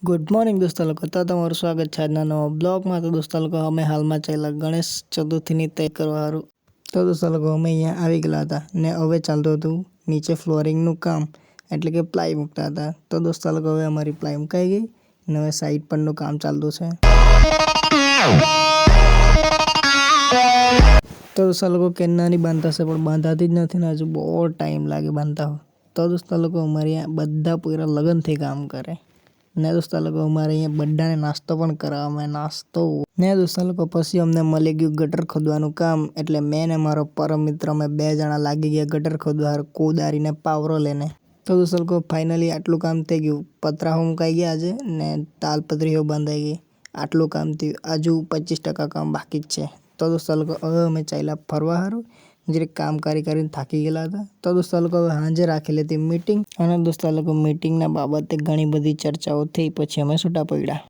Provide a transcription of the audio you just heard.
Good morning દોસ્તો લોકો, તો તમારું સ્વાગત છે આજના નવા બ્લોગમાં। તો દોસ્તો લોકો, અમે હાલમાં ચાલ્યા ગણેશ ચતુર્થીની તૈયારી કરવા સારું। તો દોસ્તો લોકો, અમે અહીંયા આવી ગયેલા હતા ને હવે ચાલતું હતું નીચે ફ્લોરિંગનું કામ, એટલે કે પ્લાય મૂકતા હતા। તો દોસ્તો લોકો, હવે અમારી પ્લાય મુકાઈ ગઈ ને હવે સાઈડ પરનું કામ ચાલતું છે। તો દોસ્તો લોકો, કેનાની બાંધતા છે પણ બાંધાતી જ નથી ને હજુ બહુ ટાઈમ લાગે બાંધતા હોય। તો દોસ્તો લોકો, અમારે અહીંયા બધા પૂરા લગનથી કામ કરે ને દોસ્તો લોકો, અમારે અહીંયા બધાને નાસ્તો પણ કરાવવામાં નાસ્તો ને દોસ્તો લોકો, પછી અમને મળી ગયું ગટર ખોદવાનું કામ, એટલે મેં ને મારો પરમ મિત્ર અમે 2 જણા લાગી ગયા ગટર ખોદવા કોદારીને પાવરો લઈને। તો દોસ્તો લોકો, ફાઇનલી આટલું કામ થઈ ગયું। પતરા મુકાઈ ગયા આજે ને તાલપત્રીઓ બાંધાઈ ગઈ। આટલું કામ થયું, હજુ 25% કામ બાકી જ છે। તો દોસ્તો લોકો, હવે અમે ચાલ્યા ફરવા સારું, જરીક કામ કરીને થાકી ગયેલા હતા। તો દોસ્તો લોકો, હવે સાંજે રાખેલી હતી મીટિંગ, અને દોસ્તો લોકો, મીટિંગના બાબતે ઘણી બધી ચર્ચાઓ થઈ, પછી અમે છૂટા પડ્યા।